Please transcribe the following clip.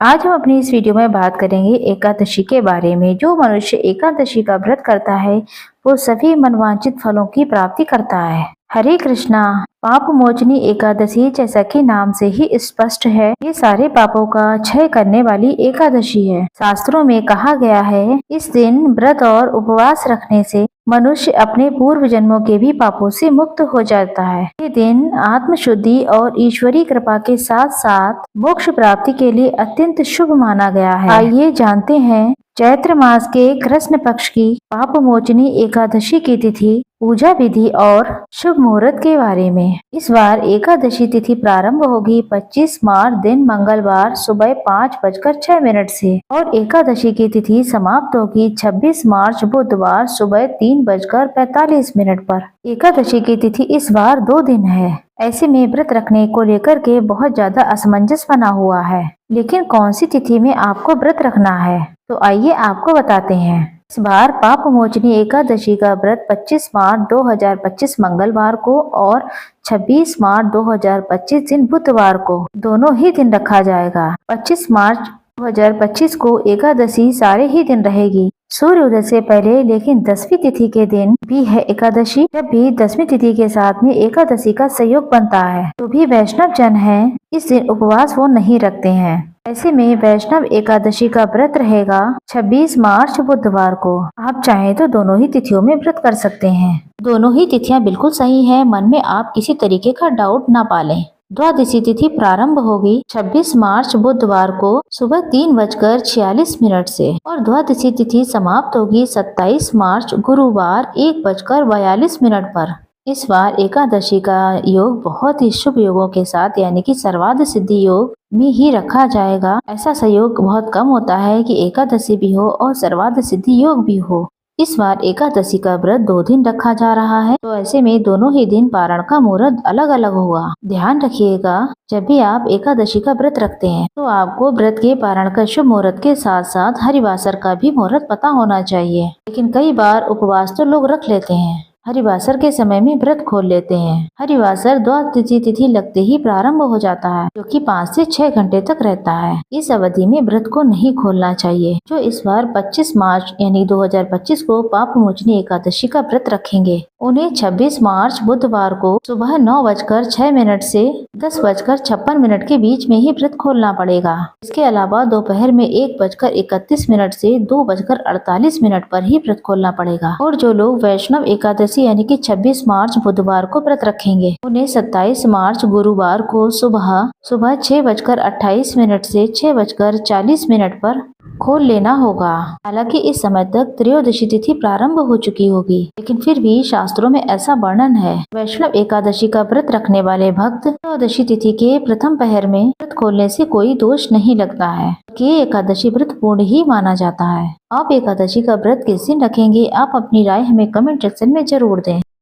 आज हम अपनी इस वीडियो में बात करेंगे एकादशी के बारे में। जो मनुष्य एकादशी का व्रत करता है वो सभी मनवांछित फलों की प्राप्ति करता है। हरे कृष्णा। पाप मोचनी एकादशी जैसा कि नाम से ही स्पष्ट है, ये सारे पापों का क्षय करने वाली एकादशी है। शास्त्रों में कहा गया है, इस दिन व्रत और उपवास रखने से मनुष्य अपने पूर्व जन्मों के भी पापों से मुक्त हो जाता है। ये दिन आत्म शुद्धि और ईश्वरी कृपा के साथ साथ मोक्ष प्राप्ति के लिए अत्यंत शुभ माना गया है। आइए जानते हैं चैत्र मास के कृष्ण पक्ष की पाप मोचनी एकादशी की तिथि, पूजा विधि और शुभ मुहूर्त के बारे में। इस बार एकादशी तिथि प्रारंभ होगी 25 मार्च दिन मंगलवार सुबह 5:06 से और एकादशी की तिथि समाप्त होगी 26 मार्च बुधवार सुबह 3:45 पर। एकादशी की तिथि इस बार 2 दिन है। ऐसे में व्रत रखने को लेकर के बहुत ज्यादा असमंजस बना हुआ है, लेकिन कौन सी तिथि में आपको व्रत रखना है तो आइए आपको बताते हैं। इस बार पाप मोचनी एकादशी का व्रत 25 मार्च 2025 मंगलवार को और 26 मार्च 2025 दिन बुधवार को दोनों ही दिन रखा जाएगा। 25 मार्च 2025 को एकादशी सारे ही दिन रहेगी, सूर्योदय से पहले, लेकिन 10वीं तिथि के दिन भी है एकादशी। जब भी 10वीं तिथि के साथ में एकादशी का संयोग बनता है तो भी वैष्णव जन है इस दिन उपवास वो नहीं रखते हैं। ऐसे में वैष्णव एकादशी का व्रत रहेगा 26 मार्च बुधवार को। आप चाहें तो दोनों ही तिथियों में व्रत कर सकते हैं। दोनों ही तिथियां बिल्कुल सही है, मन में आप किसी तरीके का डाउट ना पालें। द्वादशी तिथि प्रारंभ होगी 26 मार्च बुधवार को सुबह 3:46 से और द्वादशी तिथि समाप्त होगी 27 मार्च गुरुवार 1:42 पर। इस बार एकादशी का योग बहुत ही शुभ योगों के साथ यानी कि सर्वार्थ सिद्धि योग में ही रखा जाएगा। ऐसा संयोग बहुत कम होता है कि एकादशी भी हो और सर्वार्थ सिद्धि योग भी हो। इस बार एकादशी का व्रत 2 दिन रखा जा रहा है, तो ऐसे में दोनों ही दिन पारण का मुहूर्त अलग अलग होगा। ध्यान रखिएगा, जब भी आप एकादशी का व्रत रखते हैं तो आपको व्रत के पारण का शुभ मुहूर्त के साथ साथ हरिवासर का भी मुहूर्त पता होना चाहिए। लेकिन कई बार उपवास तो लोग रख लेते हैं, हरिवासर के समय में व्रत खोल लेते हैं। हरिवासर द्वादशी तिथि लगते ही प्रारंभ हो जाता है, जो कि 5 से 6 घंटे तक रहता है। इस अवधि में व्रत को नहीं खोलना चाहिए। जो इस बार 25 मार्च यानी 2025 को पाप मोचनी एकादशी का व्रत रखेंगे, उन्हें 26 मार्च बुधवार को सुबह 9:06 से 10:56 के बीच में ही व्रत खोलना पड़ेगा। इसके अलावा दोपहर में 1:31 से 2:48 पर ही व्रत खोलना पड़ेगा। और जो लोग वैष्णव एकादशी यानी कि 26 मार्च बुधवार को व्रत रखेंगे, उन्हें 27 मार्च गुरुवार को सुबह 6:28 से 6:40 पर खोल लेना होगा। हालांकि इस समय तक त्रयोदशी तिथि प्रारंभ हो चुकी होगी, लेकिन फिर भी शास्त्रों में ऐसा वर्णन है। वैष्णव एकादशी का व्रत रखने वाले भक्त त्रयोदशी तिथि के प्रथम पहर में व्रत खोलने से कोई दोष नहीं लगता है कि एकादशी व्रत पूर्ण ही माना जाता है। आप एकादशी का व्रत किस दिन रखेंगे, आप अपनी राय हमें कमेंट सेक्शन में जरूर दें।